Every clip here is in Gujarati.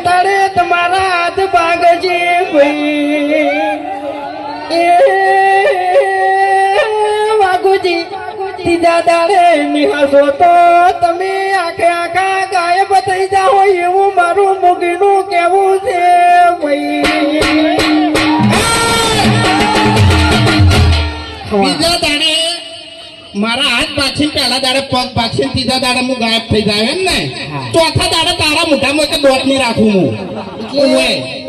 દાડે તમારા હાથ ભાગજે ભાઈ એ વાઘુજી ત્રીજા દાડે નિહાસો તો તમે આખા ગાયબ થઈ જાઓ એવું મારું મુગીનું કેવું છે ભાઈ બીજા દાડે મારા હાથ ભાગશે પહેલા દાડે પગ ભાગશે ત્રીજા દાડે હું ગાયબ થઈ જાય એમ ને ચોથા દાડે તારા મોઢામાં એક દોટ નહીં રાખું હું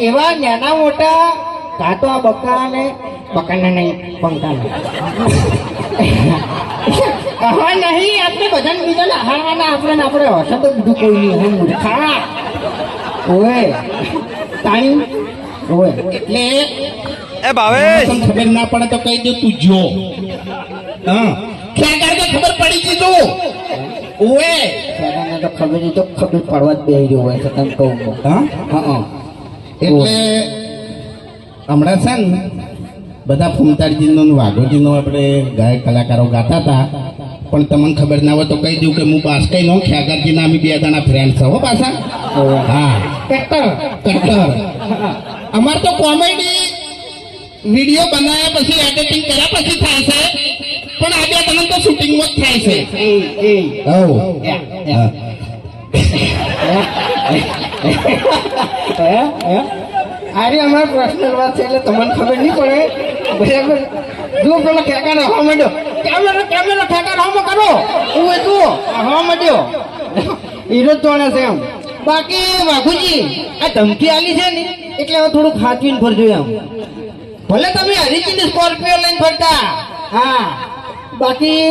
એવા નાના મોટા ઘાટો આ બકાના નહીં પંકાના હા નહીં આપણે બધાને બીજાને હારવાના આપણે હશે તો બીજું કોઈ નહીં હું મૂર્ખા ઓય તાણી ઓય એટલે એ ભાવે ખબર ના પડે તો કહી દે તું જો હા ક્યાં ગાડે ખબર પડી ગઈ તું ઓએ તો ખબર નહીં તો ખબર પડવા જ બેહી રહ્યો હોય તો તમે કહું હા હા એટલે હમણાં છે ને બધા ફૂમતાજીનો વાઘોજીનો આપણે ગાયક કલાકારો ગાતા હતા પણ તમને ખબર ના હોય તો કહી દઉં કે હું બાસ્કાઈ નો ખ્યાગારજીના અમે બે જણા ફ્રેન્ડ છો હો પાછા હા કટ્ટર અમાર તો કોમેડી વિડીયો બનાવ્યા પછી એડિટિંગ કર્યા પછી થાય છે પણ આ બે જણા તો શૂટિંગમાં જ થાય છે અરે અમારે પર્સનલ વાત છે એટલે તમને ખબર નહીં પડે બરાબર જો પેલો ખેકાનો હવા માંડ્યો કેમેરો ખેકાનો હવા કરો હું જુઓ હવા માંડ્યો હીરો જ તોડે છે એમ બાકી વાઘુજી આ ધમકી આલી છે ને એટલે હવે થોડુંક હાચવીને ફરજો એમ ભલે તમે હરીજીની સ્કોર્પિયો લઈને ફરતા હા બાકી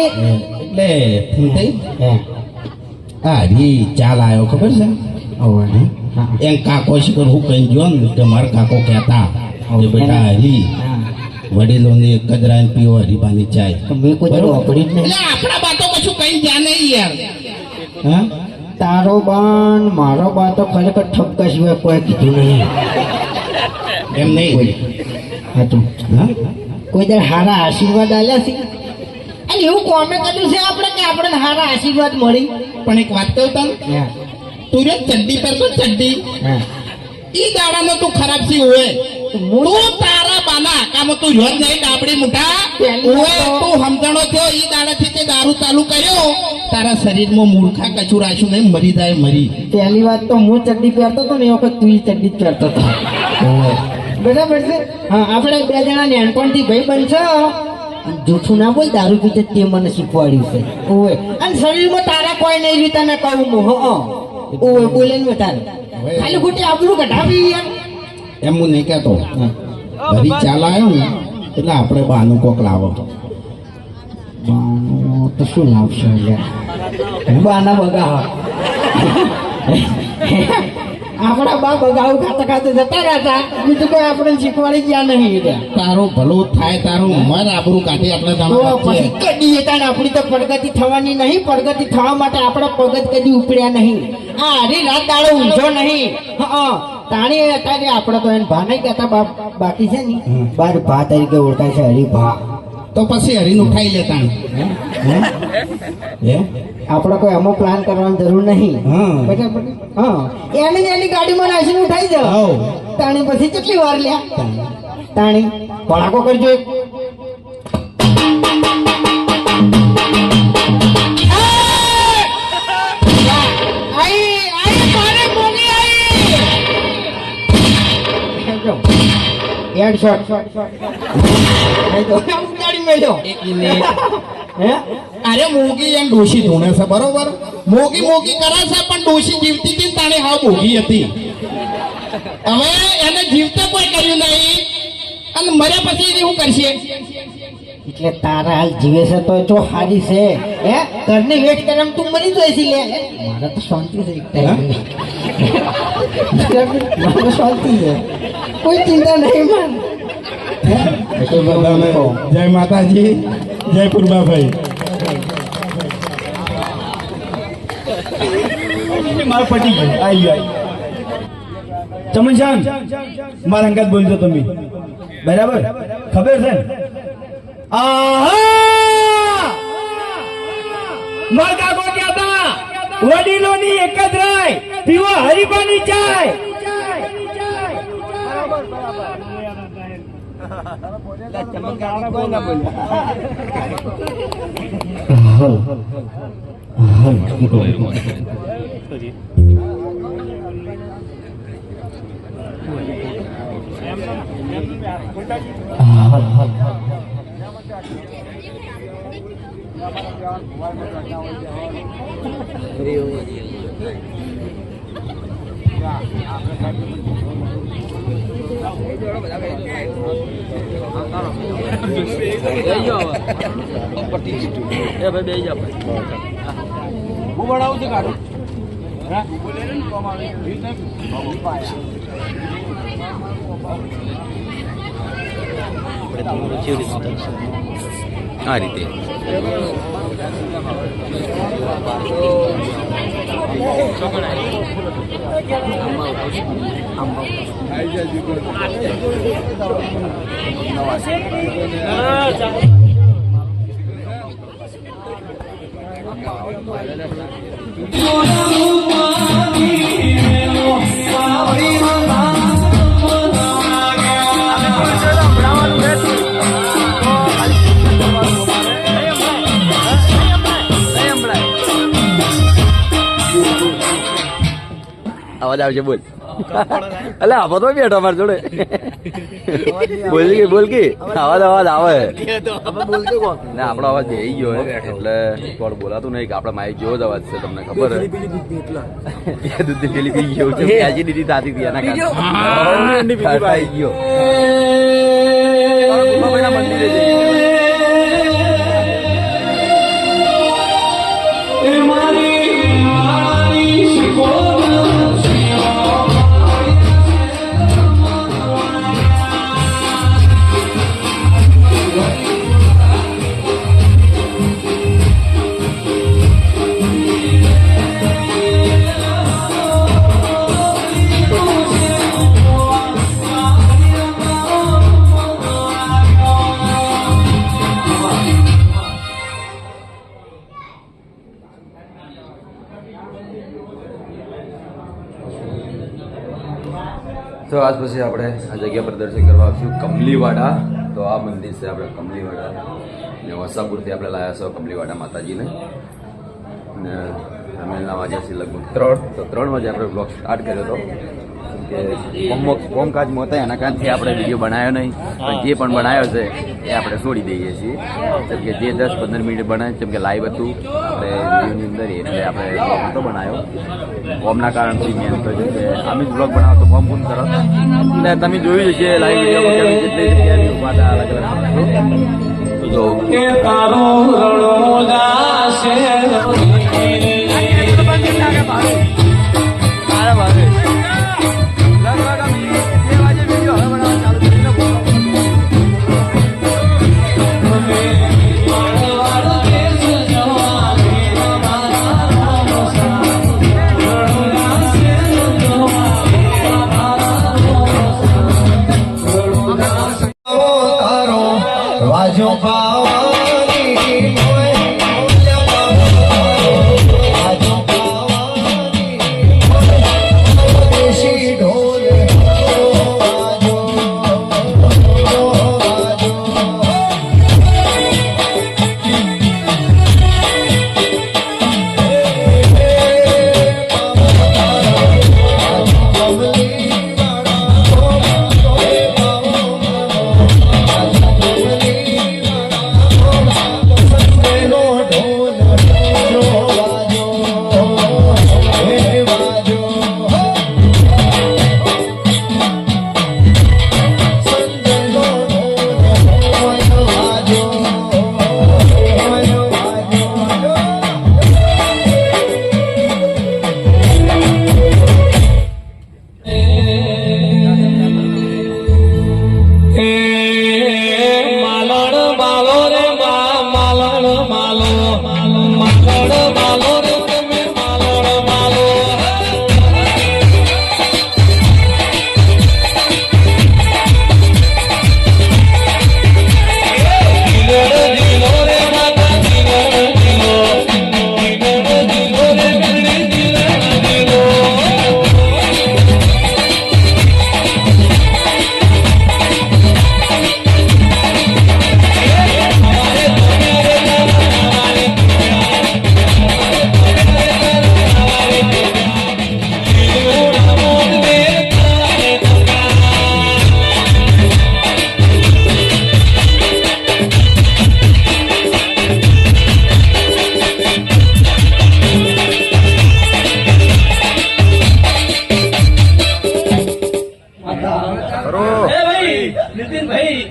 એટલે ફૂમતાઈ હા રી ચાલ આવ્યો ખબર છે એમ કાકો શીખર હું કઈ જો ને કે મારા કાકો કહેતા કે બેટા હરી વડીલોને કદરાને પીવો હરીબાની ચાય એટલે આપણા બાતો કશું કઈ જ્યાં નહીં યાર હા તારો બાન મારો બા તો ખરેખર ઠપકા સિવાય કોઈ કીધું નહીં એમ નહીં હતું કોઈ દર હારા આશીર્વાદ આલ્યા છે અને એવું કોમે કર્યું છે આપણે કે આપણે હારા આશીર્વાદ મળી પણ એક વાત કહું તને તું રે ચડ્ડી પર તો ચડ્ડી ઈ દાડામાં તું ખરાબ સી હોય તું તારા બાના આકામાં તું રોજ નહીં ડાબડી મુઠા ઓએ તું સમજણો થયો ઈ દાડાથી તે દારૂ ચાલુ કર્યો તારા શરીરમાં મૂર્ખા કચું રાખ્યું નહીં મરી જાય મરી પહેલી વાત તો હું ચડ્ડી પહેરતો હતો ને એ વખત તું ચડ્ડી જ પહેરતો હતો બરાબર છે હા આપણે બે જણા નાનપણથી ભાઈ બનશો જૂઠું ના બોલ દારૂ પીતે તે મને શીખવાડ્યું છે ઓય અને શરીરમાં તારા કોઈ નહીં રીતા ને કહું હું ઓય બોલે ને તારે ખાલી ખોટી આપણું કઢાવી યાર એમ હું નહીં કહેતો ઘરી ચાલ આવ્યો ને એટલે આપણે બાનું કોક લાવો તો શું લાવશો યાર બાના બગા આપણા બા બગાવ ખાતા જતા રહ્યા બીજું કોઈ આપણે શીખવાડી ગયા નહીં તારું ભલું થાય તારું મર આબરૂ કાઢી આપણે પછી કદી હતા આપણી તો પ્રગતિ થવાની નહીં પ્રગતિ થવા માટે આપણે પગત કદી ઉપડ્યા નહીં આ હરી રાત દાડો ઊંઝો નહીં તાણી અત્યારે આપણે તો એને ભા નહીં કહેતા બાકી છે ને બાર ભા તરીકે ઓળખાય છે હરિભા તો પછી હરીને ઉઠાઈ લેતા આપણે કોઈ અમુક પ્લાન કરવાની જરૂર નહીં બરાબર હા એની ગાડીમાં નાખીને ઉઠાઈ જાવ તાણી પછી કેટલી વાર લ્યા તાણી ભડાકો કરજો અરે મોગી એમ ડોશી ધૂણે છે બરોબર મોગી કરે છે પણ ડોશી જીવતી હતી તાણે હાવ મોગી હતી હવે એને જીવતે કોઈ કર્યું નહીં અને મર્યા પછી શું કરશે એટલે તારા હાલ જીવે છે તો જો હારી છે હે ઘરની વેટ કરે તું મરી જોઈશી લે મારા તો શાંતિ છે મારા શાંતિ છે કોઈ ચિંતા નહીં માન જય માતાજી જય પૂર્વાભાઈ મારે પટી ગયું આવી ચમનશાન મારા અંગાત બોલજો તમે બરાબર ખબર છે ને મારા કાકો કહેતા વડીલોની એક જ રાય પીવો હરીબાની ચાય આ રીતે અવાજ આવશે બોલ અલે આપો તો બેઠો અમારી જોડે બોલ કે અવાજ આવે ના આપણો અવાજ બેહી ગયો એટલે થોડું બોલાતું નહીં કે આપડે માઇક જેવો જ અવાજ છે તમને ખબર હે દૂધ પેલી પી ગયો છે આજે દીદી થતી હતી એના કારણે ગયો મંદિરે જઈએ તો આજ પછી આપણે આ જગ્યા પર દર્શન કરવા આવશું કમલીવાડા. તો આ મંદિર છે આપણે કમલીવાડા ને વસાપુરથી આપણે લાવ્યા છો કમલીવાડા માતાજીને ને રમેલના વાગ્યા છે લગભગ 3. તો 3 વાગે આપણે બ્લોગ સ્ટાર્ટ કર્યો હતો કે કોમકાજમાં હતા એના કારણથી આપણે વિડીયો બનાવ્યો નહીં, પણ જે પણ બનાવ્યો છે એ આપણે છોડી દઈએ છીએ. જેમ કે જે 10-15 મિનિટ બનાવે જેમ કે લાઈવ હતું આપણે વિડીયોની અંદર એટલે આપણે તો બનાવ્યો. ફોર્મના કારણથી મેન તો છે કે અમે જ બ્લોગ બનાવો તો ફોર્મ પૂરું કરો એટલે તમે જોયું છે લાઈવ વિડીયો જેટલી જગ્યાની ઉભા હતા અલગ અલગ તો વાજો પાવાની દેશી ઢોલ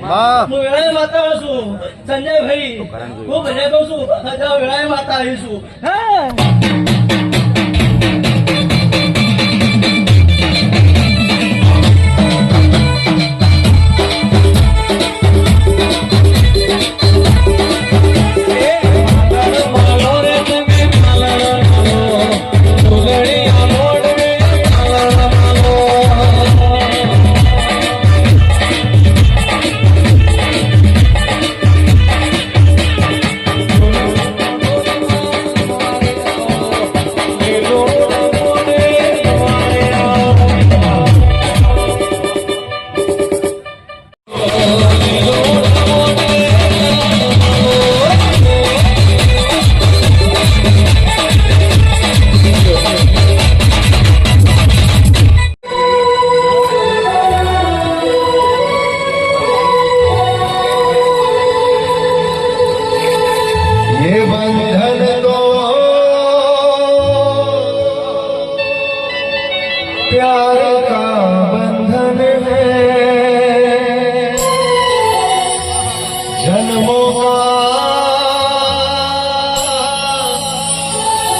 હું વેળાએ માતા છું સંજયભાઈ હું ભલે કહું છું હજાર વેળાએ માતા આવીશું હા ये बंधन तो प्यार का बंधन है जन्मों का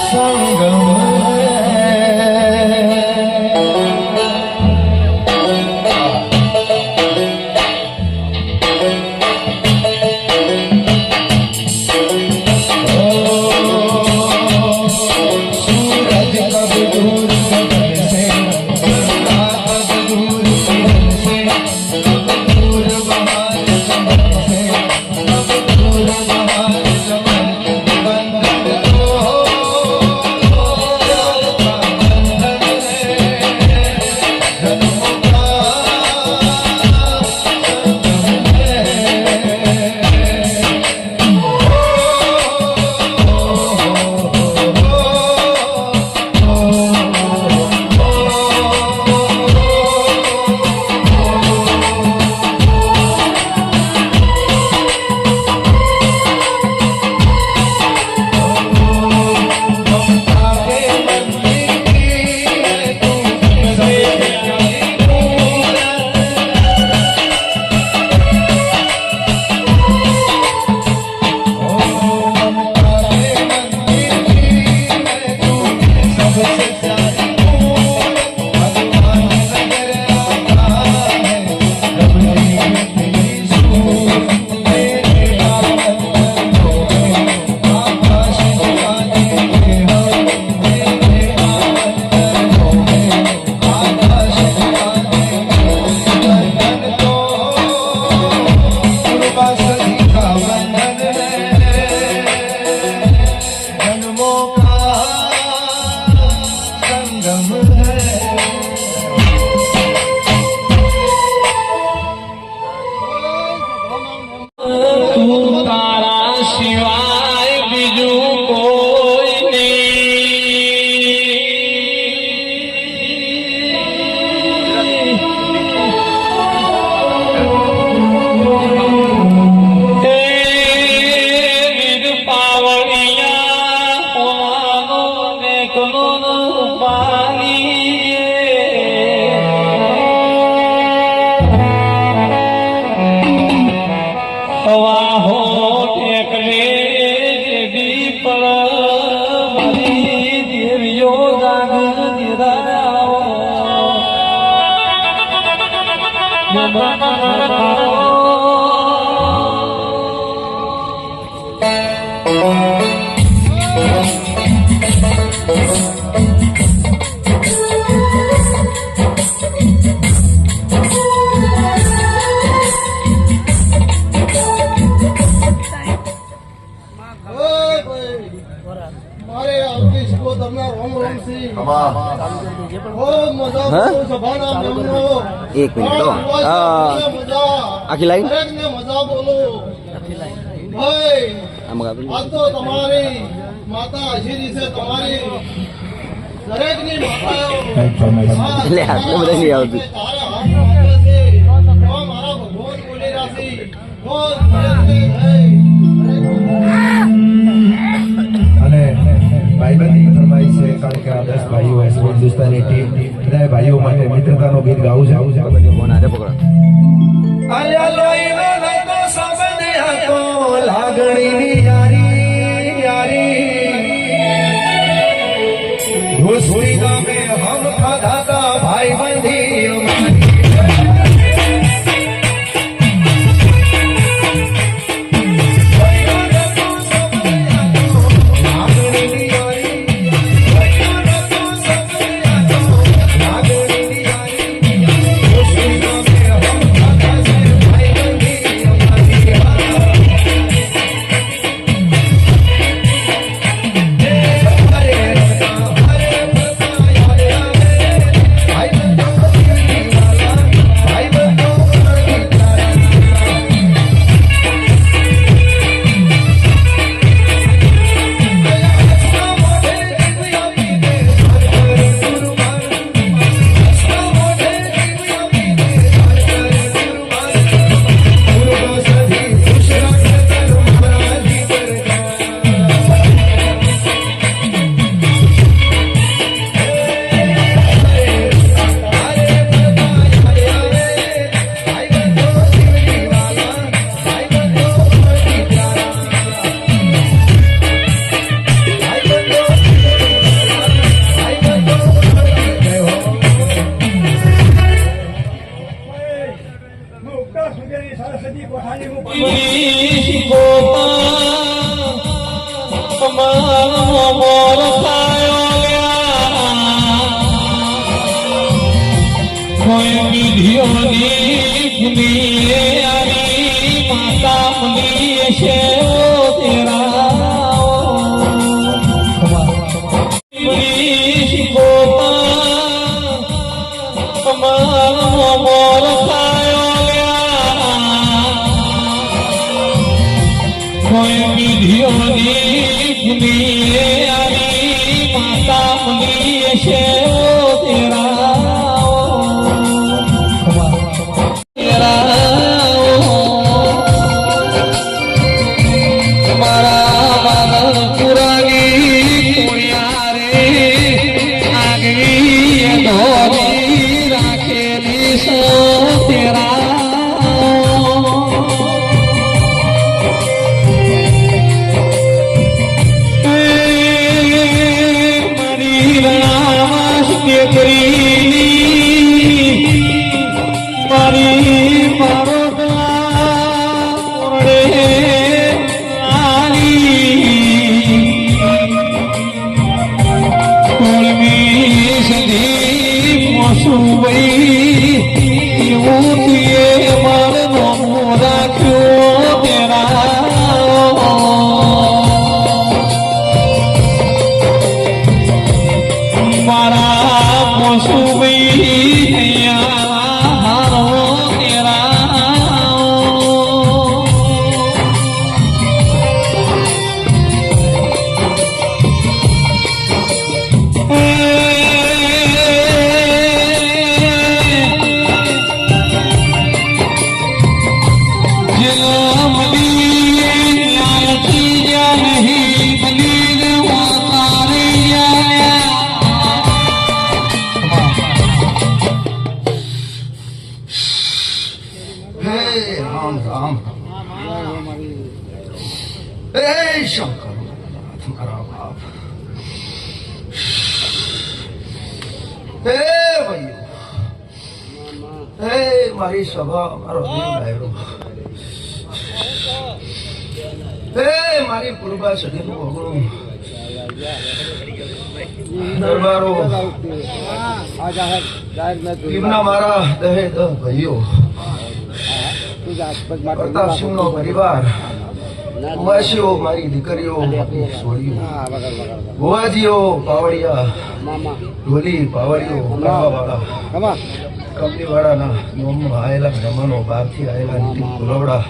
संगम सूरज कब दूर गगन से कब दूर किरण से कब दूर बहार चमन से कब दूर बहार चमन बंधन तो प्यार का बंधन है जन्मों का संगम है जन्मों का संगम है તું તારા સિવાય બીજું કોઈ નહીં પાવડિયા હોવાનો ને કોનો વાહો ટેકરે જેડી પર મારી દેવીઓ જાગ મારે આર્ટિસ્ટ કો તમને રોમ રોમ સી बहुत मजा सभाना मेमनो एक मिनट दो आखिर लाइन दरेक ने मजा बोलो भाई आज तो तुम्हारी माता आशीरी से तुम्हारी दरेक ની માતાઓ એટલે આટલું બધું નહીં આવતું તારા હાથ રાખે છે તો મારા ભગવાન બોલી રાશી બોલ ભાઈ અને ભાઈબંધી ફરમાઈ છે કારણ કે આ 10 ભાઈઓ એસપી હિન્દુસ્તાની ટીમ બધા ભાઈઓ માટે મિત્રતાનો ગીત ગાવું છે ફોન આજે પકડો આયા લોઈનો ભાઈ બંધી મારી સભા મારો દિલ ડાયરો મારી પૂર્વા સદીનું અગણું દરબારો એમના મારા દહે દહ ભાઈઓ પ્રતાપસિંહનો પરિવાર ઉમાસીઓ મારી દીકરીઓ છોડીઓ ભુવાજીઓ પાવડિયા ઢોલી પાવડીઓ વાળા કંપનીવાળાના નોમમાં આવેલા બ્રહ્મનો બહારથી આવેલા નીતિન કુલવડા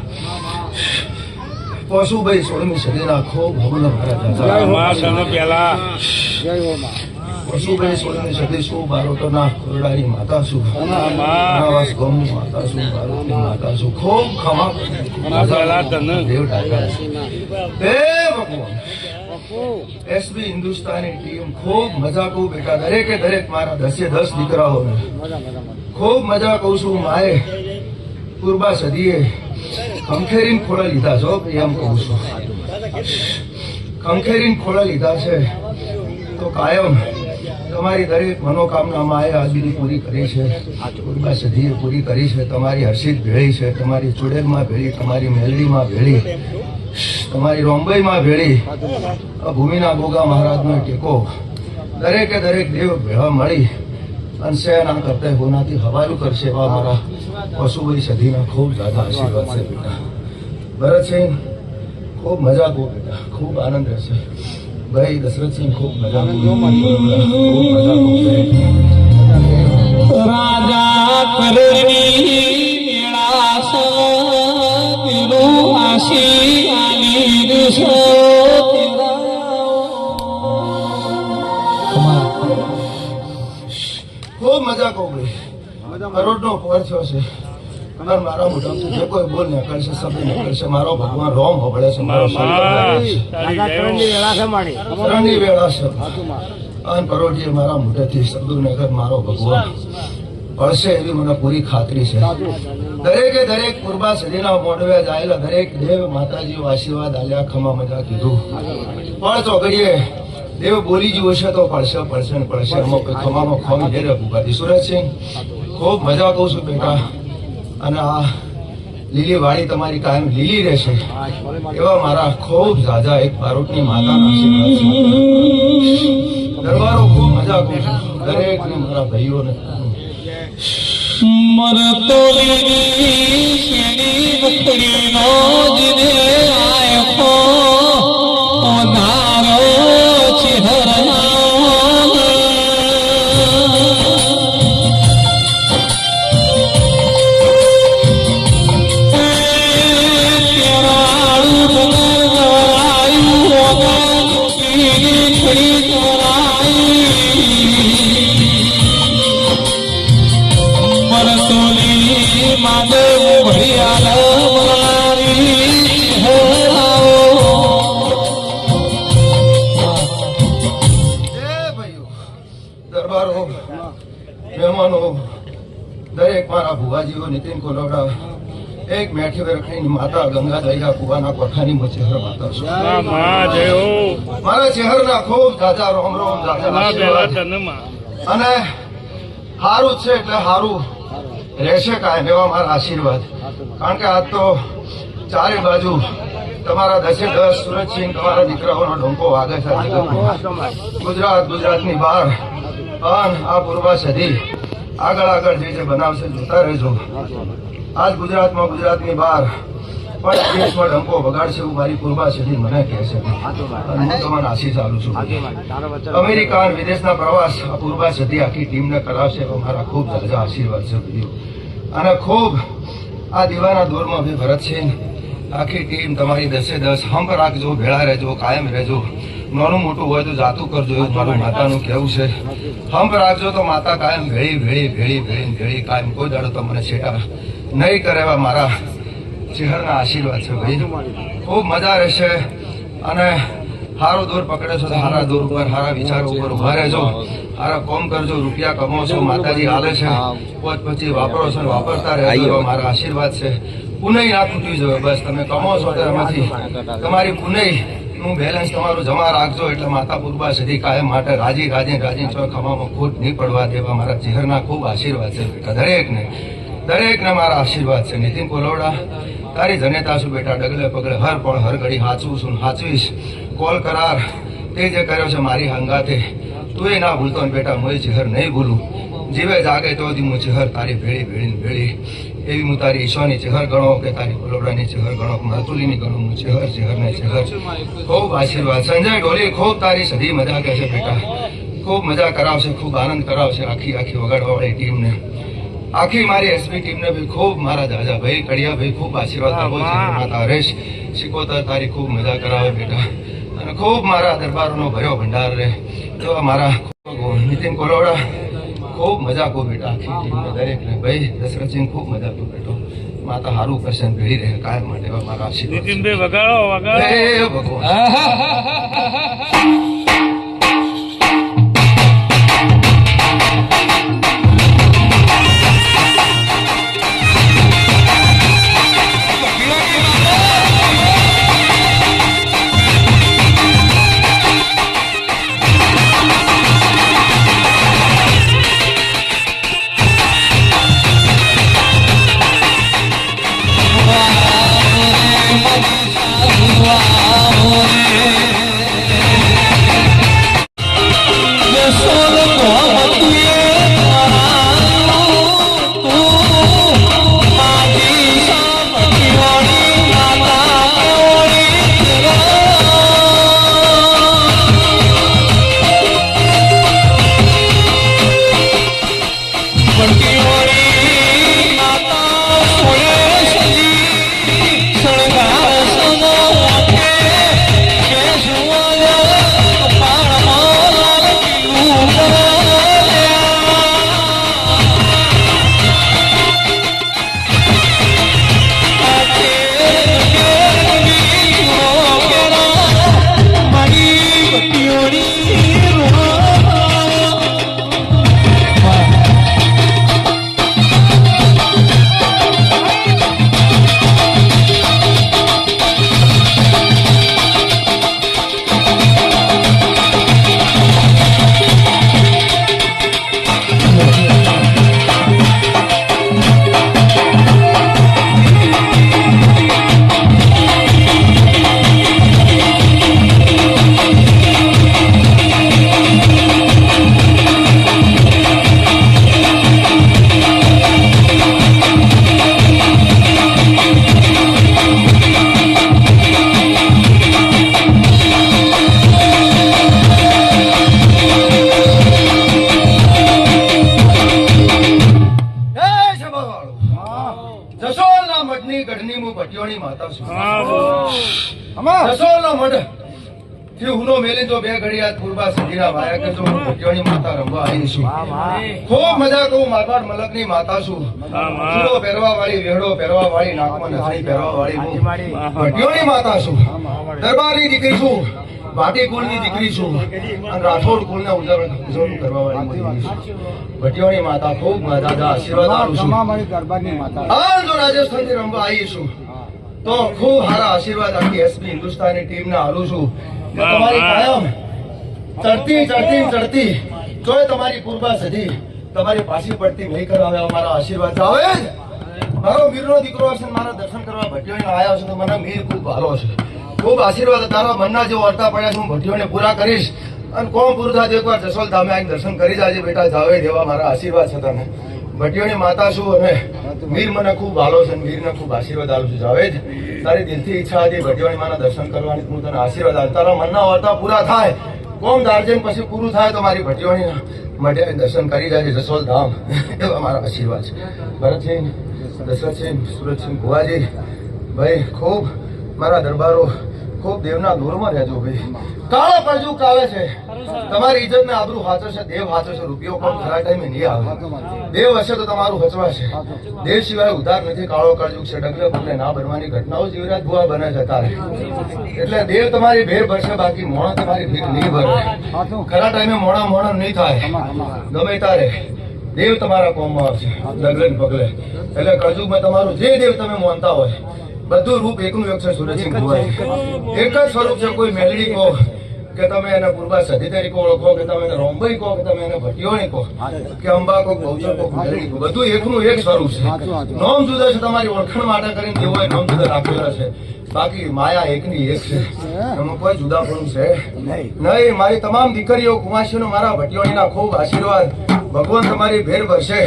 પશુભાઈ 16મી સદીના ખૂબ ભવન પશુભાઈ 16મી સદી શું બારોટોના કોરડાની માતા શું બનાવાસ ગામની માતા શું બારોટની માતા શું ખૂબ ખમા દેવ ડાકા હે ભગવાન એસબી હિન્દુસ્તાની ટીમ ખૂબ મજા કહું બેટા દરેકે દરેક મારા 10 દીકરાઓને ખૂબ મજા કહું છું માએ પૂર્વા સદીએ ખંખેરીને ખોળા લીધા છો એમ કહું છું ખંખેરીને ખોળા લીધા છે તો કાયમ તમારી દરેક મનોકામના માએ આજ સુધી પૂરી કરી છે. પૂર્વા સદીએ પૂરી કરી છે. તમારી હર્ષિત ભેળી છે, તમારી ચુડેલમાં ભેળી, તમારી મેલડીમાં ભેળી, તમારી રોંબઈમાં ભેળી, આ ભૂમિના ગોગા મહારાજનો ટેકો દરેકે દરેક દેવ ભેળા મળી અને સેના કરતા હોનાથી હવાલું કરશે એવા મારા પશુભાઈ સધીના ખૂબ જ્યાદા આશીર્વાદ છે બેટા. ભરતસિંહ ખૂબ મજા કહો બેટા, ખૂબ આનંદ રહેશે. ભાઈ દશરથસિંહ ખૂબ મજા કહો, ખૂબ મજા કહો. રાજા કરણી મેળાસ પીરો આશી આલી દેશો ખૂબ મજા કહો ભાઈ. કરોડનો પોર થયો છે અને મારા મોઢામાંથી જે કોઈ બોલ નીકળશે, શબ્દ નીકળશે, મારો ભગવાન રોમ હોબળે છે, મારો શરણની વેળા છે. અને કરોડીએ મારા મોઢેથી શબ્દો નીકળ, મારો ભગવાન પડશે એવી મને પૂરી ખાતરી છે. દરેકે દરેક પૂર્વા સદીના મોઢવે જાયેલા દરેક દેવ માતાજીઓ આશીર્વાદ આલ્યા, ખમા મજા કીધું. પણ ચોકડીએ દેવ બોલી ગયું હશે તો પડશે પડશે ને પડશે. અમુક ખમામાં ખોમ ઘેરે ભૂખાતી. સુરજસિંહ ખૂબ મજા કહું છું બેટા. અને આ લીલી વાડી તમારી કાયમ લીલી રહેશે એવા મારા ખૂબ ઝાઝા એક બારોટની માતાના આશીર્વાદ છે. દરબારો ખૂબ મજા કહું છું દરેકને, મારા ભાઈઓને. મરતોલી શેણી બકરીનો જીને આયખો ધારો ચહેરા દરબારો, મહેમાનો, દરેક મારા ભુવાજીઓ, નીતિન કોલોડા, એક મેઠી વેરખણીની માતા ગંગા દરિયા કુવાના કોઠાની ચહેર માતા છું. મારા ચહેરના ખૂબ જાજા રોમ રોમ અને હારું છે એટલે હારું રહેશે કાયમ એવા મારા આશીર્વાદ. કારણ કે આજ તો ચારે બાજુ તમારા 10 સુરજસિંહ તમારા દીકરાઓનો ડોંકો વાગે છે. ગુજરાતની બહાર અને આ પૂર્વા સદી આગળ જે બનાવશે જોતા રહેજો. આજ ગુજરાતની બહાર પણ દેશમાં ડંકો વગાડશે એવું મારી પૂર્વા સદી મને કહે છે. અને હું તમને આશીષ આપું છું. અમેરિકા અને વિદેશના પ્રવાસ આ પૂર્વા સદી આખી ટીમને કરાવશે એવા મારા ખૂબ ઝાઝા આશીર્વાદ છે. અને ખૂબ આ દીવાના દોરમાં ભાઈ ભરતસિંહ આખી ટીમ તમારી 10 હંપ રાખજો, ભેળા રહેજો, કાયમ રહેજો. નાનું મોટું હોય તો જાતું કરજો એવું મારું માતાનું કહેવું છે. હંપ રાખજો તો માતા કાયમ ભેળી કાયમ કોઈ દાડો તમને છેટા નહીં કરે એવા મારા ચહેરના આશીર્વાદ છે ભાઈ. ખૂબ મજા રહેશે અને સારો દોર પકડે છો તો સારા દોર ઉપર, સારા વિચારો ઉપર ઉભા રહેજો. સારા કોમ કરજો, રૂપિયા કમાવો છો, માતાજી હાલે છે, પોત પછી વાપરો છો, વાપરતા રહેજો એવા મારા આશીર્વાદ છે. પુનઈ ના ખૂટી જોઈએ, બસ તમે કમાવો છો તો એમાંથી તમારી પુનઈ નું બેલેન્સ તમારું જમા રાખજો એટલે માતા પૂર્વા સદી કાયમ માટે રાજી છો, ખવામાં ખોટ નહીં પડવા દેવા મારા ચહેરના ખૂબ આશીર્વાદ છે બેટા. દરેકને મારા આશીર્વાદ છે. નીતિન કોલોડા, તારી જનેતા છું બેટા. ડગલે પગલે હર પળ હર ઘડી હાચવું છું, હાચવીશ. કોલ કરાર તે જે કર્યો છે મારી હંગાતે તું એ ના ભૂલતો ને બેટા, હું ચહેર નહીં ભૂલું. જીવે જાગે તો હું ચહેર તારી ભેળી એવી હું તારી ઈશ્વરની ચહેર ગણો કે તારી કોલોડાની ચહેર ગણો, માતુલીની ગણો, હું ચહેરને ચહેર. ખૂબ આશીર્વાદ. સંજય ઢોલી ખૂબ તારી સદી મજા કહે છે બેટા. ખૂબ મજા કરાવશે, ખૂબ આનંદ કરાવશે આખી વગાડવાવાળી ટીમને. આખી મારી એસપી ટીમને બી ખૂબ મારા દાદા ભાઈ કડિયા ભાઈ ખૂબ આશીર્વાદ આપો છે. માતા હરેશ શિકોતર તારી ખૂબ મજા કરાવે બેટા. અને ખૂબ મારા દરબારોનો ભર્યો ભંડાર રહે એવા મારા નીતિન કોલોડા ખૂબ મજા કહો બેટા. આખી ટીમને દરેકને ભાઈ દશરથસિંહ ખૂબ મજા કહો બેટો. માતા હારું કરશે ભેળી રહે કાયમ માટે એવા મારા આશીર્વાદ. ભગવાન જસોલના મઠની ગઢની હું ભટિયોની માતા છું. જસોલના મઠ થી હુનો મેલી જો બે ઘડિયા પૂર્વા સજીરા વાયા કે જો હું ભટિયોની માતા રમવા આવી છું. ખૂબ મજા કહું મારવાડ મલકની માતા છું. ચૂડો પહેરવા વાળી, વેહડો પહેરવા વાળી, નાકમાં નથણી પહેરવા વાળી હું ભટિયોની માતા છું. દરબારની દીકરી છું, ભાટી કુળની દીકરી છું અને રાઠોડ કુળને ઉજવણી કરવા વાળી દીકરી છું. ભટિયોની માતા ખૂબ મજા આશીર્વાદ આપું છું. હાલ જો રાજસ્થાનથી રમવા આવી છું તો ખૂબ સારા આશીર્વાદ આપી એસપી હિન્દુસ્તાની ટીમને હારું છું કે તમારી કાયમ ચડતી જોઈ તમારી પૂર્વા સધી તમારી પાછી પડતી નહીં કરાવે મારા આશીર્વાદ આવે જ. મારો મીરનો દીકરો છે, મારા દર્શન કરવા ભટિયોને આવ્યો છે તો મને મીર ખૂબ ભાલો છે. ખૂબ આશીર્વાદ તારા મનના જે વર્તા પડ્યા છે હું ભટિયોને પૂરા કરીશ અને કોમ પૂરું થાય એકવાર જસોલ ધામે આવીને દર્શન કરી જાજે બેટા. જાવે દેવા મારા આશીર્વાદ છે તને. ભટિયોની માતા છું અને મીર મને ખૂબ ભાલો છે, મીરને ખૂબ આશીર્વાદ આપું છું. જાવે જ તારી દિલથી ઈચ્છા હતી ભટિયોની માના દર્શન કરવાની, હું તને આશીર્વાદ આપું. તારા મનના વર્તા પૂરા થાય, કોમ દાર્જન પછી પૂરું થાય તો મારી ભટિયોની માટે દર્શન કરી જાજે જસોલ ધામ એવા મારા આશીર્વાદ છે. ભરતસિંહ, દશરથસિંહ, સુરતસિંહ, ભુવાજી ભાઈ ખૂબ મારા દરબારો ખૂબ દેવના દૂરમાં રહેજો ભાઈ. કાળો કળજુગ આવે છે, તમારી ઇજ્જત ને આબરૂ હાચો છે, દેવ હાચો છે, રૂપિયો પણ ખરા ટાઈમે નહીં આવે. દેવ હશે તો તમારું હચવાશે. દેવ સિવાય ઉધાર નથી. કાળો કળજુગ છે, ડગલે પગલે ના બનવાની ઘટનાઓ જીવરાજ ભુવા બને છે તારે. એટલે દેવ તમારી ભેર ભરશે, બાકી મોણા તમારી ભીડ નહીં ભરે. ખરા ટાઈમે મોણા નહીં થાય ગમે તારે. દેવ તમારા કોમમાં આવશે ડગલે પગલે. એટલે કળજુગમાં તમારું જે દેવ તમે માનતા હોય બધું રૂપ એકનું એક છે. સુરતસિંહ ભુવાજી એક જ સ્વરૂપ છે. કોઈ મેલડી કહો કે તમે એને પૂર્વા સધી તરીકે ઓળખો, કે તમે એને રોમભાઈ કહો, કે તમે એને ભટિયોણી કહો, કે અંબા કહો, બહુચર કહો, મેલડી કહો, બધું એકનું એક સ્વરૂપ છે. નોમ જુદા છે. તમારી ઓળખાણ માટે કરીને તેઓએ નોમ જુદા રાખેલા છે. બાકી માયા એકની એક છે, એમાં કોઈ જુદાપણું છે નહીં. મારી તમામ દીકરીઓ કુમાસીઓનો મારા ભટિયોણીના ખૂબ આશીર્વાદ. ભગવાન તમારી ભેર ભરશે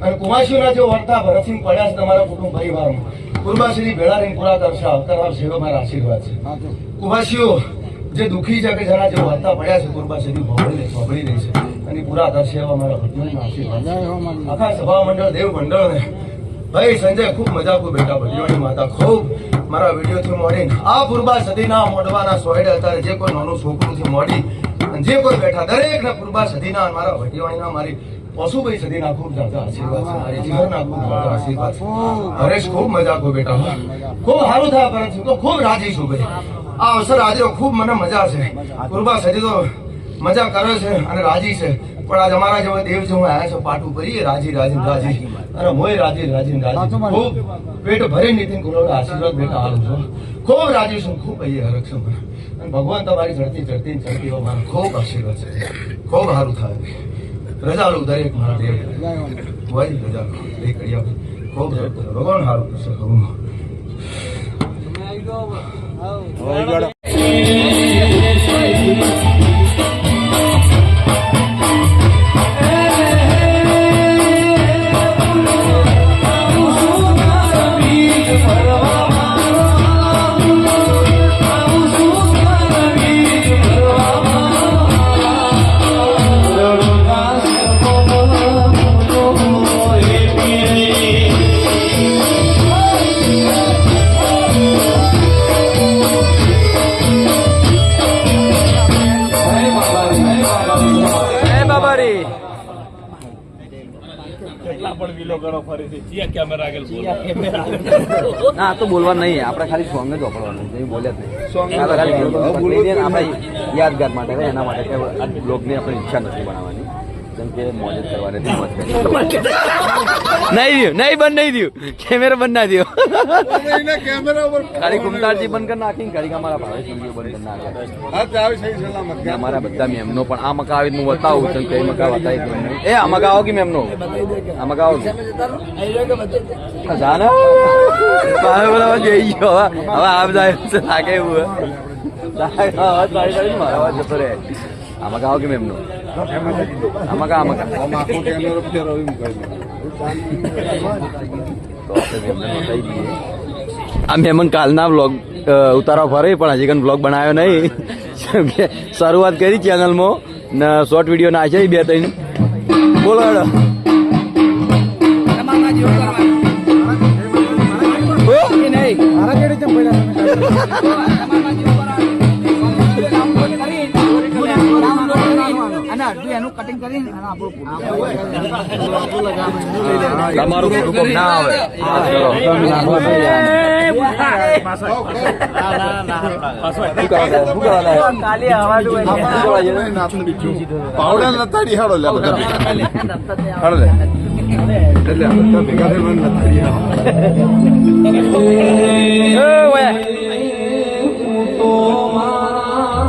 અને કુમાસીઓના જે વર્તા ભરતસિંહ પડ્યા છે તમારા કુટુંબ પરિવારમાં પૂર્વાસીની ભેળા રહીને પૂરા કરશે આવશે એવા મારા આશીર્વાદ છે. કુમાસીઓ જે દુઃખી છે કે જેના જે વાર્તા પડ્યા છે પૂર્વાસીની સાંભળી રહી છે અને પૂરા કરશે એવા મારા ભટિયોના આશીર્વાદ છે. આખા સભા મંડળ દેવ મંડળને ભાઈ સંજય ખૂબ મજા ખૂબ બેટા ભટિયોની માતા ખૂબ મારા વિડીયોથી મોડીને આ પૂર્વા સદીના મોડવાના સોયડે અત્યારે જે કોઈ નાનું છોકરું મોડી અને જે કોઈ બેઠા દરેકને પૂર્વા સદીના મારા ભટિયોણીના મારી પશુભાઈ સદીના ખૂબ જાજા આશીર્વાદ છે. મારી જીવનના ખૂબ જાજા આશીર્વાદ છે. હરેશ ખૂબ મજા ખૂબ બેટા, ખૂબ સારું થયા પરંતુ તો ખૂબ રાજી છું ભાઈ. આ અવસર આજે ખૂબ મને મજા છે. પૂર્વા સદી તો મજા કરે છે અને રાજી છે, પણ આજ અમારા જેવા દેવ છે હું આવ્યા છે પાટું ભરીએ રાજી અને મોય રાજી ખૂબ પેટ ભરી નીતિન ગુરુ આશીર્વાદ બેટા હાલું છું. ખૂબ રાજી છું, ખૂબ અહીંયા હરખ છું અને ભગવાન તમારી ચડતી મારા ખૂબ આશીર્વાદ છે. ખૂબ સારું થાય. રજા લો દરેક મારા દેવ રજા લો ખૂબ ભગવાન સારું કરશે. ના આ તો બોલવા નહીં, આપણે ખાલી સોંગ જ વાપરવાનું છે, બોલ્યા જ નહીં. આ તો ખાલી આપણે યાદગાર માટે હોય, એના માટે કે આ બ્લોગની આપણે ઈચ્છા નથી બનાવવાની, જેમ કે મોજ જ કરવાની હતી, મોજ કરી. નહીં બંધ નહીં થયું, કેમેરા બંધ ના થયો. ખાલી કુમતારજી બંધ કરી નાખી, ખાલી અમારા ભાવેશ બંધ કરી નાખ્યા. અમારા બધા મેમનો પણ આ મકા આવી હું બતાવું છું, કઈ મકા બતાવી એ આ મકા આવો કે મેમનો આ મકા આવો જાને બોલાવા જઈ ગયો. હવે આપ જાય લાગે એવું મારા વાત જતો રે. આ મકા આવો કે મેમનો આમકા આ મેમન કાલના બ્લોગ ઉતારવા ફરે પણ હજી કન બ્લોગ બનાવ્યો નહીં. શરૂઆત કરી ચેનલમાં ને શોર્ટ વિડીયો નાખે 2-3. બોલો તમારું કુટુંબ ના આવે. પાવડા નતાડી હાડો લે બધા હાડો લે એટલે બધા ભેગા થઈને નતાડી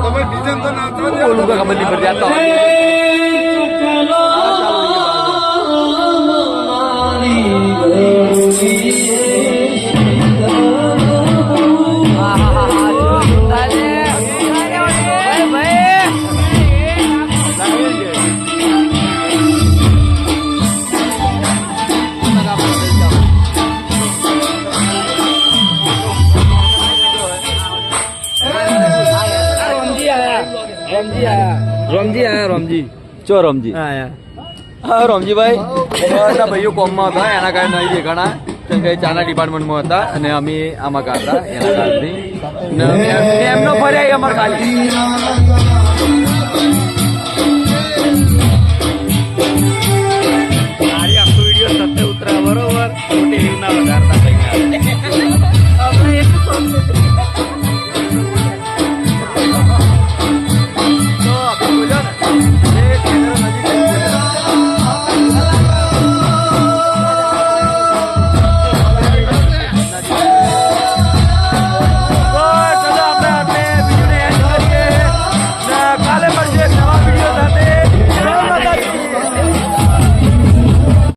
તમે ડિઝાઇન તો ના ખબર નહીં પડતી આ રમજી ચો રમજી હા રમજીભાઈ બધા ભાઈઓ કોમમાં હતા, એના કારણે નહીં દેખાણા, કેમ કે ચાના ડિપાર્ટમેન્ટમાં હતા અને અમે આમાં હતા એના કારણથી એમનો ફર્યા અમારે ખાલી